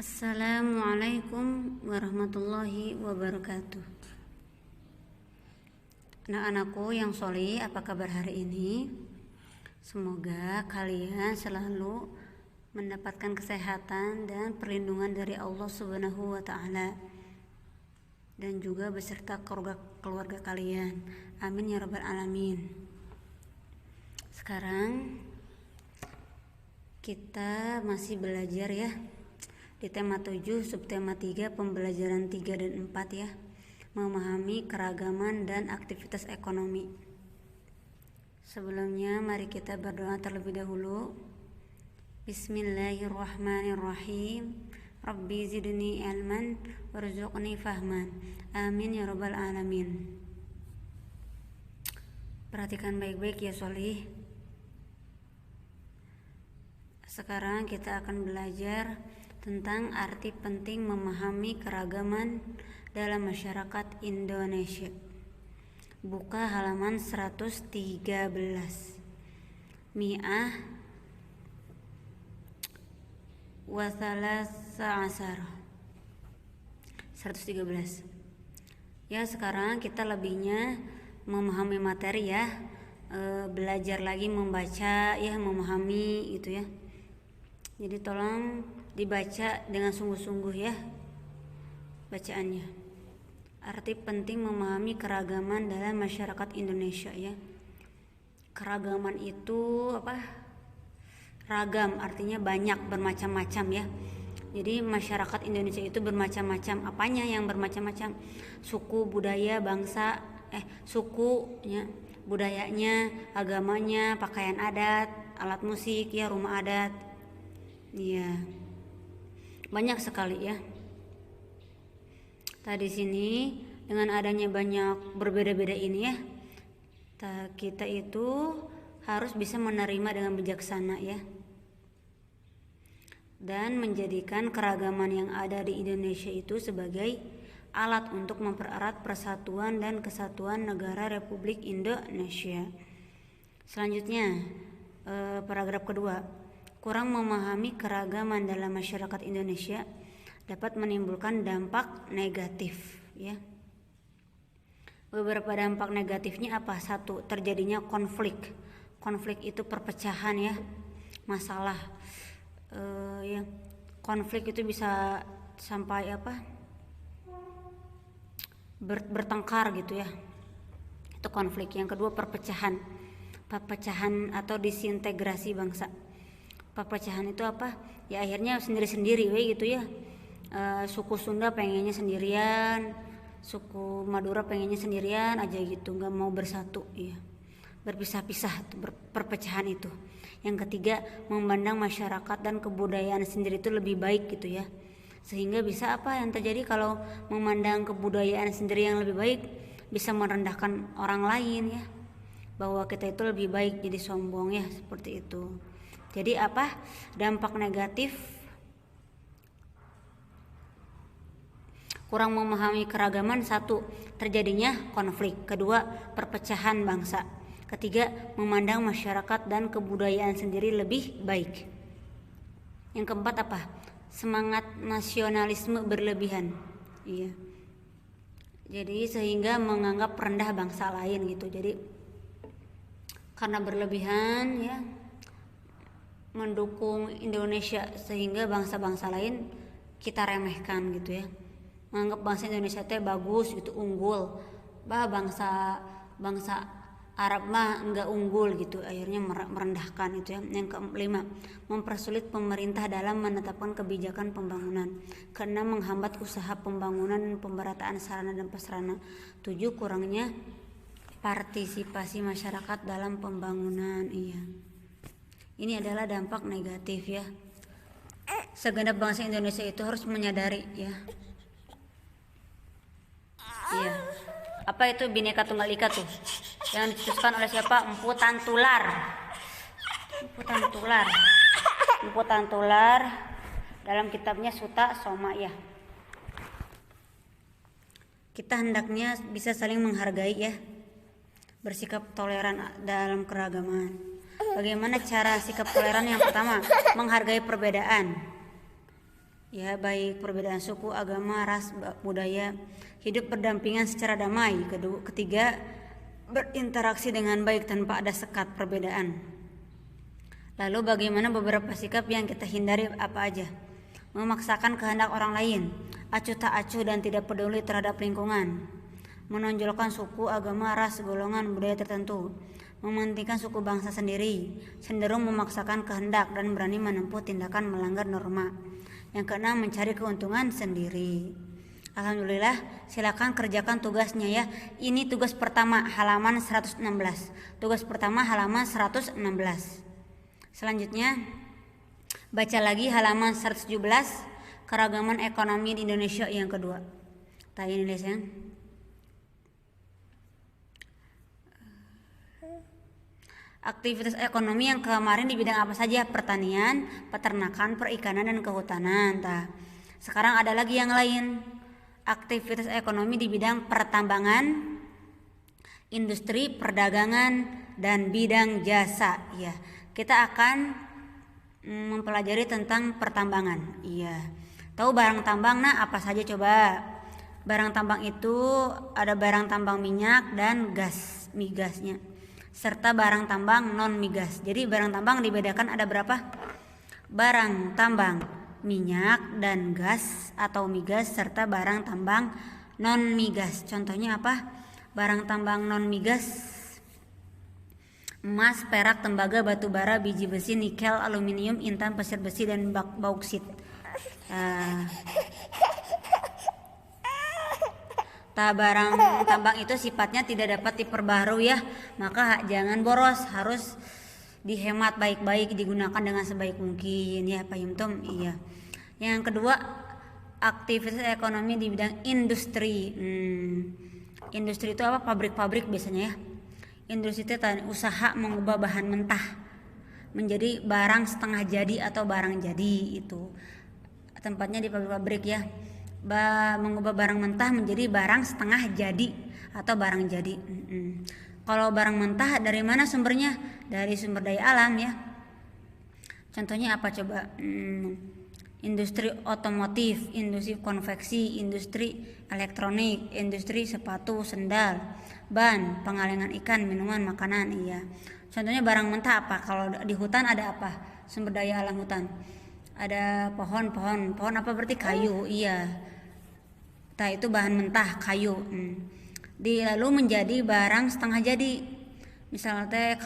Assalamualaikum warahmatullahi wabarakatuh. Anak-anakku yang sholih, apa kabar hari ini? Semoga kalian selalu mendapatkan kesehatan dan perlindungan dari Allah Subhanahu wa Ta'ala, dan juga beserta keluarga kalian. Amin ya rabbal alamin. Sekarang kita masih belajar ya di tema 7, subtema 3, pembelajaran 3 dan 4 ya, memahami keragaman dan aktivitas ekonomi. Sebelumnya mari kita berdoa terlebih dahulu. Bismillahirrahmanirrahim. Rabbi zidni ilman warzuqni fahman. Amin ya rabbal alamin. Perhatikan baik-baik ya sholih. Sekarang kita akan belajar tentang arti penting memahami keragaman dalam masyarakat Indonesia. Buka halaman 113. Mi'ah wa thalatha asar 113. Ya, sekarang kita lebihnya memahami materi ya, belajar lagi membaca ya, memahami gitu ya. Jadi tolong dibaca dengan sungguh-sungguh ya bacaannya. Arti penting memahami keragaman dalam masyarakat Indonesia ya. Keragaman itu apa? Ragam artinya banyak, bermacam-macam ya. Jadi masyarakat Indonesia itu bermacam-macam. Apanya yang bermacam-macam? Suku, budaya, bangsa, sukunya, budayanya, agamanya, pakaian adat, alat musik ya, rumah adat. Iya, banyak sekali ya. Tadi sini dengan adanya banyak berbeda-beda ini ya, kita itu harus bisa menerima dengan bijaksana ya, dan menjadikan keragaman yang ada di Indonesia itu sebagai alat untuk mempererat persatuan dan kesatuan negara Republik Indonesia. Selanjutnya, paragraf kedua. Kurang memahami keragaman dalam masyarakat Indonesia dapat menimbulkan dampak negatif ya. Beberapa dampak negatifnya apa? 1, terjadinya konflik. Konflik itu perpecahan ya, masalah ya. Konflik itu bisa sampai apa? Bertengkar gitu ya. Itu konflik. Yang kedua, perpecahan atau disintegrasi bangsa. Perpecahan itu apa? Ya akhirnya sendiri-sendiri gitu ya. Suku Sunda pengennya sendirian, suku Madura pengennya sendirian aja gitu, nggak mau bersatu ya. Berpisah-pisah, perpecahan itu. Yang ketiga, memandang masyarakat dan kebudayaan sendiri itu lebih baik gitu ya. Sehingga bisa apa yang terjadi kalau memandang kebudayaan sendiri yang lebih baik, bisa merendahkan orang lain ya. Bahwa kita itu lebih baik, jadi sombong ya, seperti itu. Jadi apa dampak negatif? Kurang memahami keragaman. 1, terjadinya konflik. Kedua, perpecahan bangsa. Ketiga, memandang masyarakat dan kebudayaan sendiri lebih baik. Yang keempat apa? Semangat nasionalisme berlebihan. Iya. Jadi sehingga menganggap rendah bangsa lain gitu. Jadi karena berlebihan ya, mendukung Indonesia sehingga bangsa-bangsa lain kita remehkan gitu ya. Menganggap bangsa Indonesia teh bagus gitu, unggul. Bangsa Arab mah enggak unggul gitu. Akhirnya merendahkan itu ya. Yang kelima, mempersulit pemerintah dalam menetapkan kebijakan pembangunan. Keenam, menghambat usaha pembangunan dan pemerataan sarana dan prasarana. 7, kurangnya partisipasi masyarakat dalam pembangunan. Iya. Ini adalah dampak negatif ya. Segenap bangsa Indonesia itu harus menyadari ya. Iya. Apa itu Bhinneka Tunggal Ika tuh? Yang dicetuskan oleh siapa? Empu Tantular. Empu Tantular dalam kitabnya Suta Soma ya. Kita hendaknya bisa saling menghargai ya. Bersikap toleran dalam keragaman. Bagaimana cara sikap toleran? Yang pertama, menghargai perbedaan. ya, baik perbedaan suku, agama, ras, budaya, hidup berdampingan secara damai. Ketiga, berinteraksi dengan baik tanpa ada sekat perbedaan. Lalu bagaimana beberapa sikap yang kita hindari apa aja? Memaksakan kehendak orang lain, acuh tak acuh dan tidak peduli terhadap lingkungan, menonjolkan suku, agama, ras, golongan, budaya tertentu, mementingkan suku bangsa sendiri, cenderung memaksakan kehendak dan berani menempuh tindakan melanggar norma. Yang keenam, mencari keuntungan sendiri. Alhamdulillah, silakan kerjakan tugasnya ya. Ini tugas pertama halaman 116. Tugas pertama halaman 116. Selanjutnya baca lagi halaman 117, keragaman ekonomi di Indonesia yang kedua. Tanya ini sayang. Aktivitas ekonomi yang kemarin di bidang apa saja? Pertanian, peternakan, perikanan, dan kehutanan. Sekarang ada lagi yang lain. Aktivitas ekonomi di bidang pertambangan, industri, perdagangan, dan bidang jasa. Ya, kita akan mempelajari tentang pertambangan. Iya. Tahu barang tambang apa saja coba? Barang tambang itu ada barang tambang minyak dan gas, migasnya, serta barang tambang non migas. Jadi barang tambang dibedakan ada berapa? Barang tambang minyak dan gas atau migas serta barang tambang non migas. Contohnya apa? Barang tambang non migas: emas, perak, tembaga, batu bara, biji besi, nikel, aluminium, intan, pasir besi, dan bauksit. Barang tambang itu sifatnya tidak dapat diperbarui ya, maka jangan boros, harus dihemat baik-baik, digunakan dengan sebaik mungkin ya Pak Yumtum. Iya. Yang kedua, aktivitas ekonomi di bidang industri. Industri itu apa? Pabrik-pabrik biasanya ya. Industri itu usaha mengubah bahan mentah menjadi barang setengah jadi atau barang jadi. Itu tempatnya di pabrik-pabrik ya. Mengubah barang mentah menjadi barang setengah jadi atau barang jadi. Kalau barang mentah dari mana sumbernya? Dari sumber daya alam ya. Contohnya apa coba? Industri otomotif, industri konveksi, industri elektronik, industri sepatu, sendal, ban, pengalengan ikan, minuman, makanan. Iya. Contohnya barang mentah apa? Kalau di hutan ada apa? Sumber daya alam hutan. Ada pohon apa berarti? Kayu. Iya. Itu bahan mentah, kayu. Lalu menjadi barang setengah jadi. Misalnya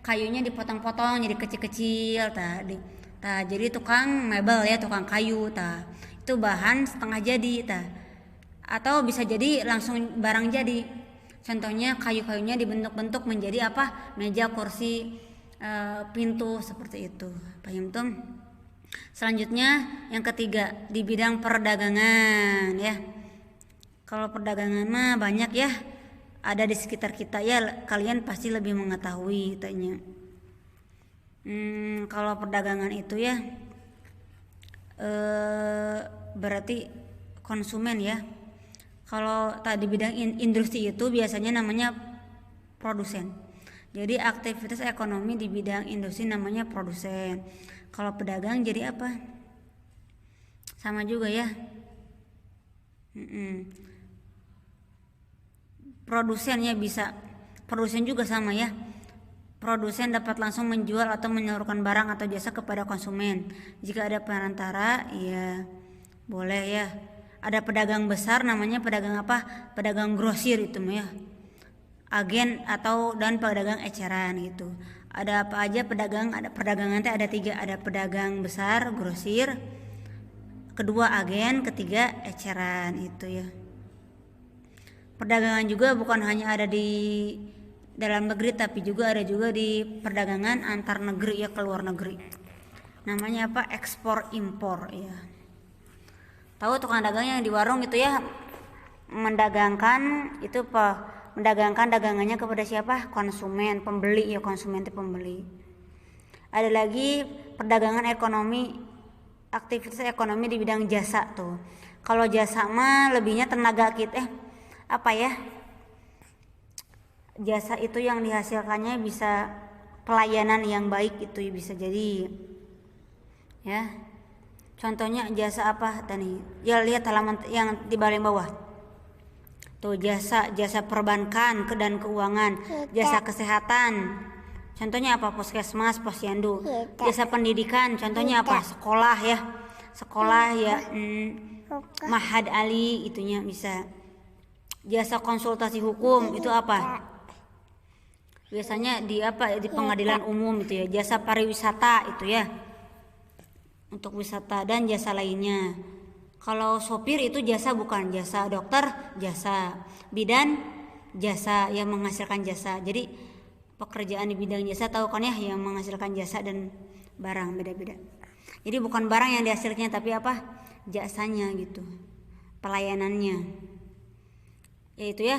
kayunya dipotong-potong jadi kecil-kecil tadi. Jadi tukang mebel ya, tukang kayu itu bahan setengah jadi atau bisa jadi langsung barang jadi. Contohnya kayu-kayunya dibentuk-bentuk menjadi apa? Meja, kursi, pintu, seperti itu. Paham tuh? Selanjutnya yang ketiga di bidang perdagangan ya. Kalau perdagangan mah banyak ya, ada di sekitar kita ya, kalian pasti lebih mengetahui tanya. Kalau perdagangan itu ya berarti konsumen ya. Kalau tadi bidang industri itu biasanya namanya produsen. Jadi aktivitas ekonomi di bidang industri namanya produsen. Kalau pedagang jadi apa? Sama juga ya. Produsennya bisa, produsen juga sama ya. Produsen dapat langsung menjual atau menyalurkan barang atau jasa kepada konsumen. Jika ada perantara, ya boleh ya. Ada pedagang besar namanya pedagang apa? Pedagang grosir itu ya. Agen dan pedagang eceran gitu. Ada apa aja pedagang? Ada perdagangan ada 3, ada pedagang besar, grosir, kedua agen, ketiga eceran itu ya. Perdagangan juga bukan hanya ada di dalam negeri tapi juga ada di perdagangan antar negeri ya, ke luar negeri. Namanya apa? Ekspor impor ya. Tahu tukang dagang yang di warung itu ya, mendagangkan itu mendagangkan dagangannya kepada siapa? Konsumen, pembeli ya, konsumen itu pembeli. Ada lagi perdagangan ekonomi, aktivitas ekonomi di bidang jasa tuh. Kalau jasa mah lebihnya tenaga kita apa ya? Jasa itu yang dihasilkannya bisa pelayanan yang baik, itu bisa jadi ya. Contohnya jasa apa tadi? Ya lihat halaman yang di paling bawah. Tuh jasa perbankan dan keuangan, jasa kesehatan. Contohnya apa? Puskesmas, posyandu. Jasa pendidikan, contohnya apa? Sekolah ya. Sekolah ya, Mahad Ali itunya bisa. Jasa konsultasi hukum itu apa? Biasanya di apa? Di pengadilan umum itu ya. Jasa pariwisata itu ya. Untuk wisata dan jasa lainnya. Kalau sopir itu jasa bukan jasa, dokter jasa, bidan jasa yang menghasilkan jasa. Jadi pekerjaan di bidang jasa tahu kan ya, yang menghasilkan jasa dan barang beda-beda. Jadi bukan barang yang dihasilkannya tapi apa? Jasanya gitu. Pelayanannya. Yaitu ya